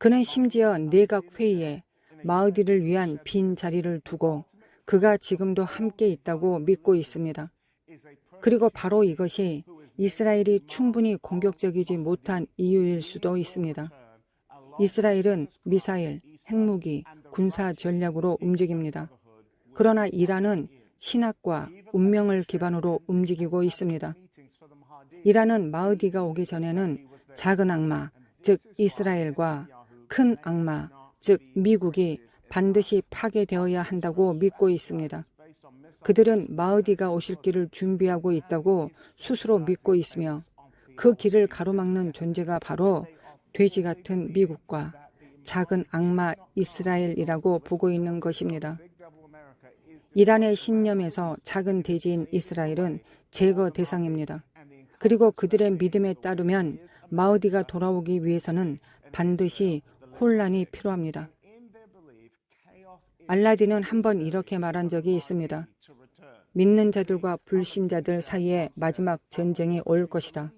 그는 심지어 내각 회의에 마우디를 위한 빈 자리를 두고 그가 지금도 함께 있다고 믿고 있습니다. 그리고 바로 이것이 이스라엘이 충분히 공격적이지 못한 이유일 수도 있습니다. 이스라엘은 미사일, 핵무기, 군사 전략으로 움직입니다. 그러나 이란은 신학과 운명을 기반으로 움직이고 있습니다. 이란은 마흐디가 오기 전에는 작은 악마, 즉 이스라엘과 큰 악마, 즉 미국이 반드시 파괴되어야 한다고 믿고 있습니다. 그들은 마흐디가 오실 길을 준비하고 있다고 스스로 믿고 있으며 그 길을 가로막는 존재가 바로 돼지 같은 미국과 작은 악마 이스라엘이라고 보고 있는 것입니다. 이란의 신념에서 작은 돼지인 이스라엘은 제거 대상입니다. 그리고 그들의 믿음에 따르면 마흐디가 돌아오기 위해서는 반드시 혼란이 필요합니다. 알라딘은 한번 이렇게 말한 적이 있습니다. 믿는 자들과 불신자들 사이에 마지막 전쟁이 올 것이다.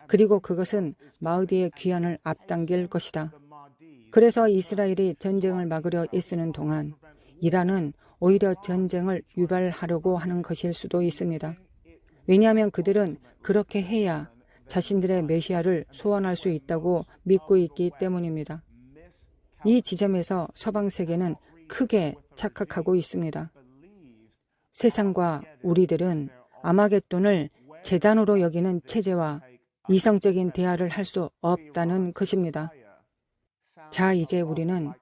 그리고 그것은 마흐디의 귀환을 앞당길 것이다. 그래서 이스라엘이 전쟁을 막으려 애쓰는 동안 이란은 오히려 전쟁을 유발하려고 하는 것일 수도 있습니다. 왜냐하면 그들은 그렇게 해야 자신들의 메시아를 소환할 수 있다고 믿고 있기 때문입니다. 이 지점에서 서방 세계는 크게 착각하고 있습니다. 세상과 우리들은 아마겟돈을 재단으로 여기는 체제와 이성적인 대화를 할 수 없다는 것입니다. 자, 이제 우리는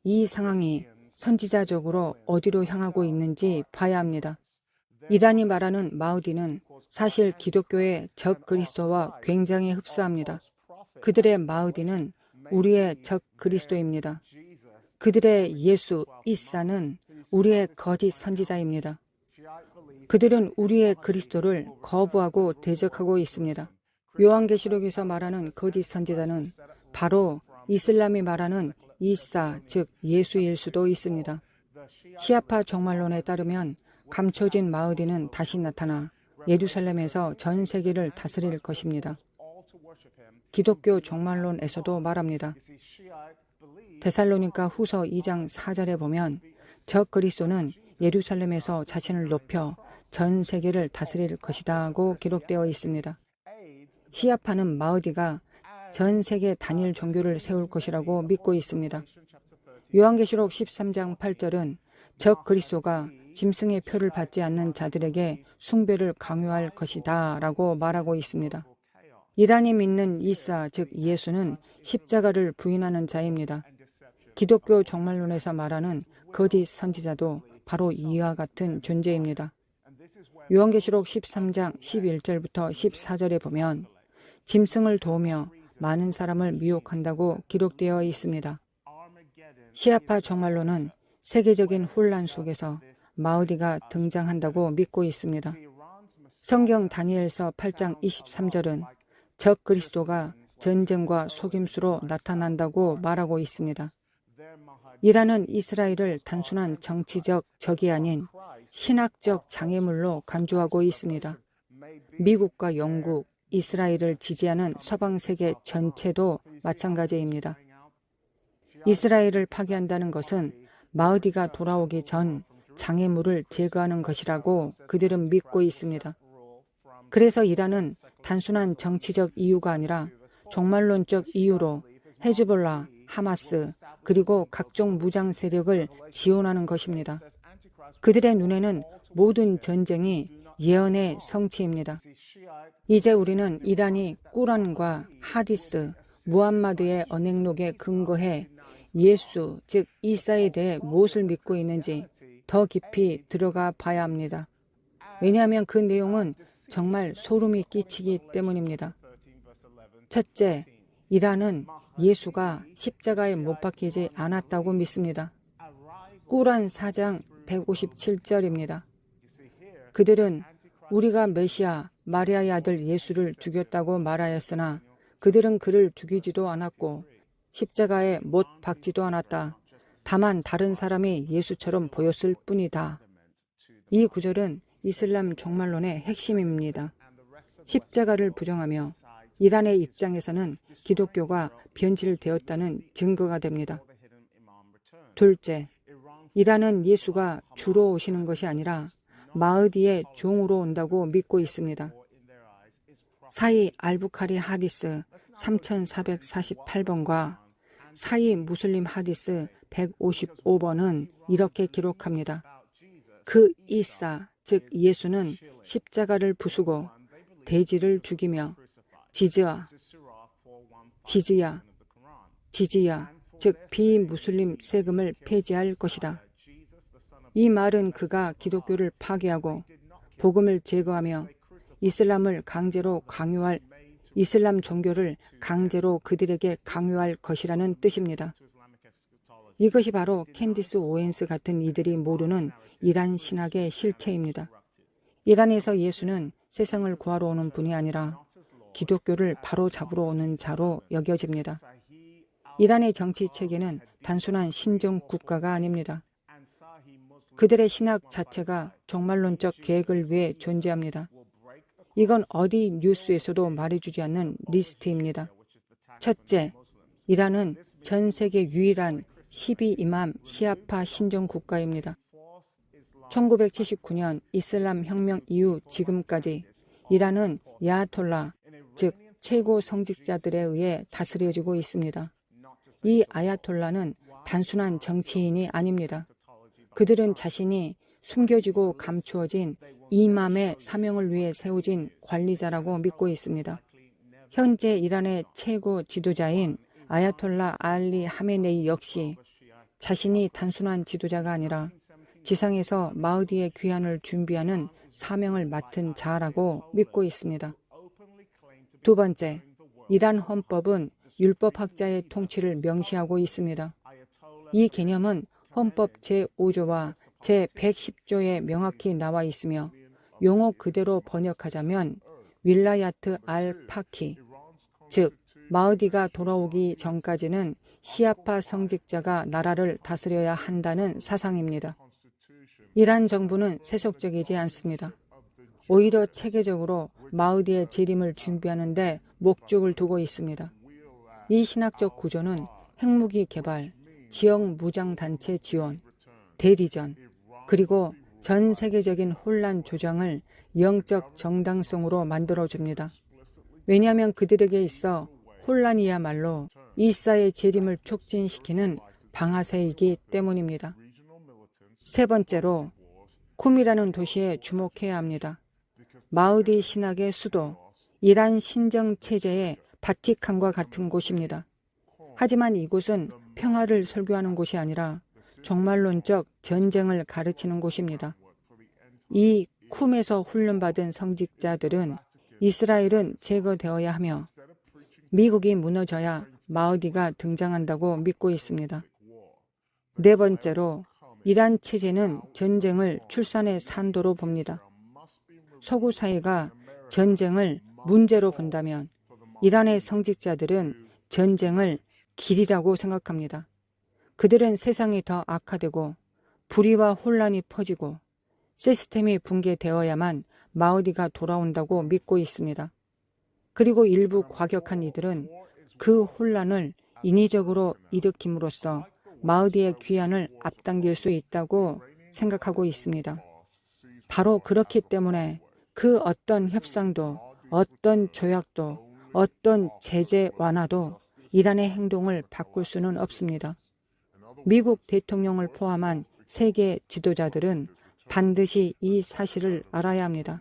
이 상황이 선지자적으로 어디로 향하고 있는지 봐야 합니다. 이란이 말하는 마흐디는 사실 기독교의 적 그리스도와 굉장히 흡사합니다. 그들의 마흐디는 우리의 적 그리스도입니다. 그들의 예수 이사는 우리의 거짓 선지자입니다. 그들은 우리의 그리스도를 거부하고 대적하고 있습니다. 요한계시록에서 말하는 거짓 선지자는 바로 이슬람이 말하는 이사, 즉 예수일 수도 있습니다. 시아파 종말론에 따르면 감춰진 마흐디는 다시 나타나 예루살렘에서 전 세계를 다스릴 것입니다. 기독교 종말론에서도 말합니다. 데살로니가 후서 2장 4절에 보면 적 그리스도는 예루살렘에서 자신을 높여 전 세계를 다스릴 것이다고 기록되어 있습니다. 시아파는 마흐디가 전 세계 단일 종교를 세울 것이라고 믿고 있습니다. 요한계시록 13장 8절은 적 그리스도가 짐승의 표를 받지 않는 자들에게 숭배를 강요할 것이다 라고 말하고 있습니다. 이란이 믿는 이사, 즉 예수는 십자가를 부인하는 자입니다. 기독교 종말론에서 말하는 거짓 선지자도 바로 이와 같은 존재입니다. 요한계시록 13장 11절부터 14절에 보면 짐승을 도우며 많은 사람을 미혹한다고 기록되어 있습니다. 시아파 종말론은 세계적인 혼란 속에서 마흐디가 등장한다고 믿고 있습니다. 성경 다니엘서 8장 23절은 적 그리스도가 전쟁과 속임수로 나타난다고 말하고 있습니다. 이란은 이스라엘을 단순한 정치적 적이 아닌 신학적 장애물로 간주하고 있습니다. 미국과 영국, 이스라엘을 지지하는 서방 세계 전체도 마찬가지입니다. 이스라엘을 파괴한다는 것은 마흐디가 돌아오기 전 장애물을 제거하는 것이라고 그들은 믿고 있습니다. 그래서 이란은 단순한 정치적 이유가 아니라 종말론적 이유로 헤즈볼라, 하마스, 그리고 각종 무장 세력을 지원하는 것입니다. 그들의 눈에는 모든 전쟁이 예언의 성취입니다. 이제 우리는 이란이 꾸란과 하디스, 무함마드의 언행록에 근거해 예수, 즉 이사에 대해 무엇을 믿고 있는지 더 깊이 들어가 봐야 합니다. 왜냐하면 그 내용은 정말 소름이 끼치기 때문입니다. 첫째, 이란은 예수가 십자가에 못 박히지 않았다고 믿습니다. 꾸란 4장 157절입니다. 그들은 우리가 메시아 마리아의 아들 예수를 죽였다고 말하였으나 그들은 그를 죽이지도 않았고 십자가에 못 박지도 않았다. 다만 다른 사람이 예수처럼 보였을 뿐이다. 이 구절은 이슬람 종말론의 핵심입니다. 십자가를 부정하며 이란의 입장에서는 기독교가 변질되었다는 증거가 됩니다. 둘째, 이란은 예수가 주로 오시는 것이 아니라 마흐디의 종으로 온다고 믿고 있습니다. 사이 알부카리 하디스 3448번과 사이 무슬림 하디스 155번은 이렇게 기록합니다. 그 이사, 즉 예수는 십자가를 부수고 돼지를 죽이며 지즈야, 즉 비무슬림 세금을 폐지할 것이다. 이 말은 그가 기독교를 파괴하고 복음을 제거하며 이슬람 종교를 강제로 그들에게 강요할 것이라는 뜻입니다. 이것이 바로 캔디스 오웬스 같은 이들이 모르는 이란 신학의 실체입니다. 이란에서 예수는 세상을 구하러 오는 분이 아니라 기독교를 바로잡으러 오는 자로 여겨집니다. 이란의 정치 체계는 단순한 신종 국가가 아닙니다. 그들의 신학 자체가 종말론적 계획을 위해 존재합니다. 이건 어디 뉴스에서도 말해주지 않는 리스트입니다. 첫째, 이란은 전 세계 유일한 12이맘 시아파 신종 국가입니다. 1979년 이슬람 혁명 이후 지금까지 이란은 야아톨라, 즉 최고 성직자들에 의해 다스려지고 있습니다. 이 아야톨라는 단순한 정치인이 아닙니다. 그들은 자신이 숨겨지고 감추어진 이맘의 사명을 위해 세워진 관리자라고 믿고 있습니다. 현재 이란의 최고 지도자인 아야톨라 알리 하메네이 역시 자신이 단순한 지도자가 아니라 지상에서 마흐디의 귀환을 준비하는 사명을 맡은 자라고 믿고 있습니다. 두 번째, 이란 헌법은 율법학자의 통치를 명시하고 있습니다. 이 개념은 헌법 제5조와 제110조에 명확히 나와 있으며 용어 그대로 번역하자면 윌라야트 알-파키, 즉 마흐디가 돌아오기 전까지는 시아파 성직자가 나라를 다스려야 한다는 사상입니다. 이란 정부는 세속적이지 않습니다. 오히려 체계적으로 마흐디의 재림을 준비하는 데 목적을 두고 있습니다. 이 신학적 구조는 핵무기 개발, 지역 무장단체 지원, 대리전, 그리고 전 세계적인 혼란 조장을 영적 정당성으로 만들어줍니다. 왜냐하면 그들에게 있어 혼란이야말로 이사의 재림을 촉진시키는 방아쇠이기 때문입니다. 세 번째로, 쿰이라는 도시에 주목해야 합니다. 마흐디 신학의 수도, 이란 신정체제의 바티칸과 같은 곳입니다. 하지만 이곳은 평화를 설교하는 곳이 아니라 종말론적 전쟁을 가르치는 곳입니다. 이 쿰에서 훈련받은 성직자들은 이스라엘은 제거되어야 하며 미국이 무너져야 마흐디가 등장한다고 믿고 있습니다. 네 번째로, 이란 체제는 전쟁을 출산의 산도로 봅니다. 서구 사회가 전쟁을 문제로 본다면 이란의 성직자들은 전쟁을 길이라고 생각합니다. 그들은 세상이 더 악화되고 불의와 혼란이 퍼지고 시스템이 붕괴되어야만 마흐디가 돌아온다고 믿고 있습니다. 그리고 일부 과격한 이들은 그 혼란을 인위적으로 일으킴으로써 마흐디의 귀환을 앞당길 수 있다고 생각하고 있습니다. 바로 그렇기 때문에 그 어떤 협상도, 어떤 조약도, 어떤 제재 완화도 이란의 행동을 바꿀 수는 없습니다. 미국 대통령을 포함한 세계 지도자들은 반드시 이 사실을 알아야 합니다.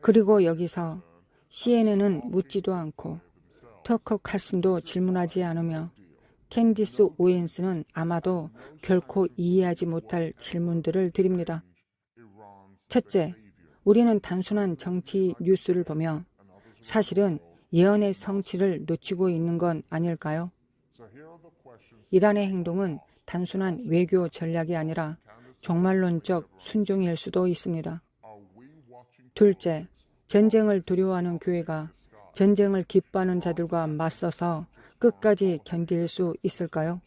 그리고 여기서 CNN은 묻지도 않고 터커 칼슨도 질문하지 않으며 캔디스 오웬스는 아마도 결코 이해하지 못할 질문들을 드립니다. 첫째, 우리는 단순한 정치 뉴스를 보며 사실은 예언의 성취를 놓치고 있는 건 아닐까요? 이란의 행동은 단순한 외교 전략이 아니라 종말론적 순종일 수도 있습니다. 둘째, 전쟁을 두려워하는 교회가 전쟁을 기뻐하는 자들과 맞서서 끝까지 견딜 수 있을까요?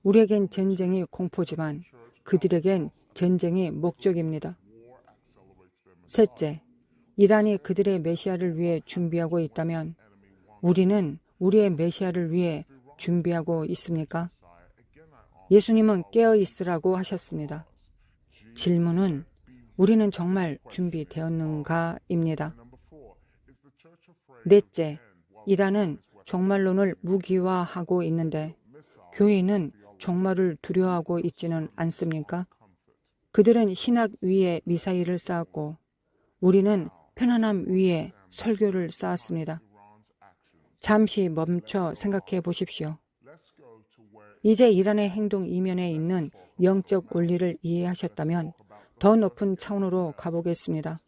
우리에겐 전쟁이 공포지만 그들에겐 전쟁이 목적입니다. 셋째, 이란이 그들의 메시아를 위해 준비하고 있다면 우리는 우리의 메시아를 위해 준비하고 있습니까? 예수님은 깨어 있으라고 하셨습니다. 질문은 우리는 정말 준비되었는가입니다. 넷째, 이란은 종말론을 무기화하고 있는데 교회는 종말을 두려워하고 있지는 않습니까? 그들은 신학 위에 미사일을 쌓았고 우리는 편안함 위에 설교를 쌓았습니다. 잠시 멈춰 생각해 보십시오. 이제 이란의 행동 이면에 있는 영적 원리를 이해하셨다면 더 높은 차원으로 가보겠습니다.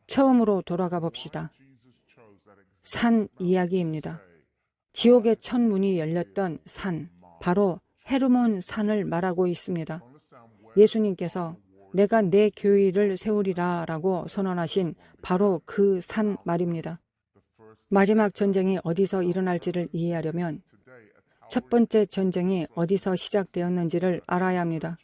처음으로 돌아가 봅시다. 산 이야기입니다. 지옥의 첫 문이 열렸던 산, 바로 헤르몬 산을 말하고 있습니다. 예수님께서 내가 내 교회를 세우리라 라고 선언하신 바로 그 산 말입니다. 마지막 전쟁이 어디서 일어날지를 이해하려면 첫 번째 전쟁이 어디서 시작되었는지를 알아야 합니다.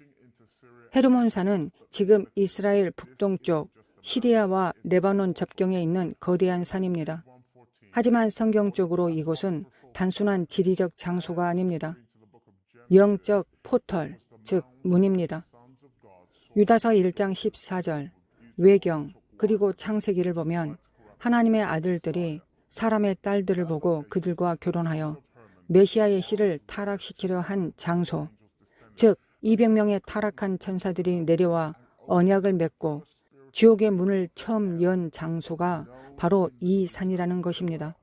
헤르몬 산은 지금 이스라엘 북동쪽 시리아와 레바논 접경에 있는 거대한 산입니다. 하지만 성경적으로 이곳은 단순한 지리적 장소가 아닙니다. 영적 포털, 즉 문입니다. 유다서 1장 14절, 외경, 그리고 창세기를 보면 하나님의 아들들이 사람의 딸들을 보고 그들과 결혼하여 메시아의 씨를 타락시키려 한 장소, 즉 200명의 타락한 천사들이 내려와 언약을 맺고 지옥의 문을 처음 연 장소가 바로 이 산이라는 것입니다.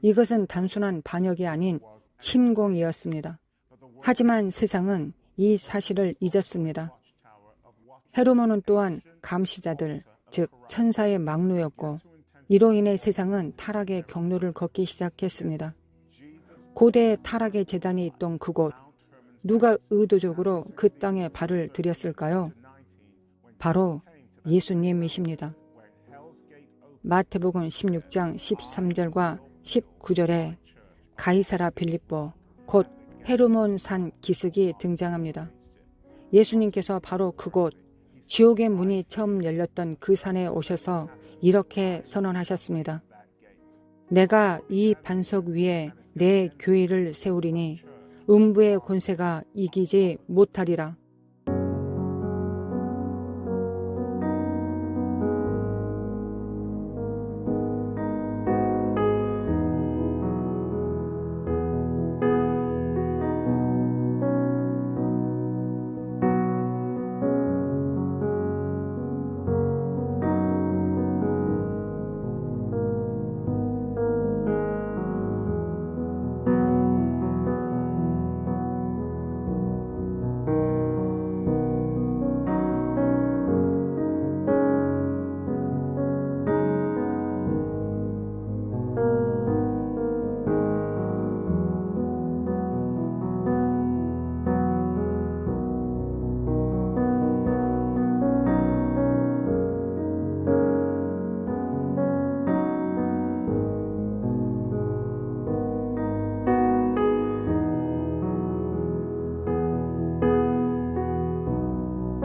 이것은 단순한 반역이 아닌 침공이었습니다. 하지만 세상은 이 사실을 잊었습니다. 헤르몬은 또한 감시자들, 즉 천사의 막루였고 이로 인해 세상은 타락의 경로를 걷기 시작했습니다. 고대 타락의 제단이 있던 그곳, 누가 의도적으로 그 땅에 발을 들였을까요? 바로 예수님이십니다. 마태복음 16장 13절과 19절에 가이사라 빌립보, 곧 헤르몬 산 기슭이 등장합니다. 예수님께서 바로 그곳, 지옥의 문이 처음 열렸던 그 산에 오셔서 이렇게 선언하셨습니다. 내가 이 반석 위에 내 교회를 세우리니 음부의 권세가 이기지 못하리라.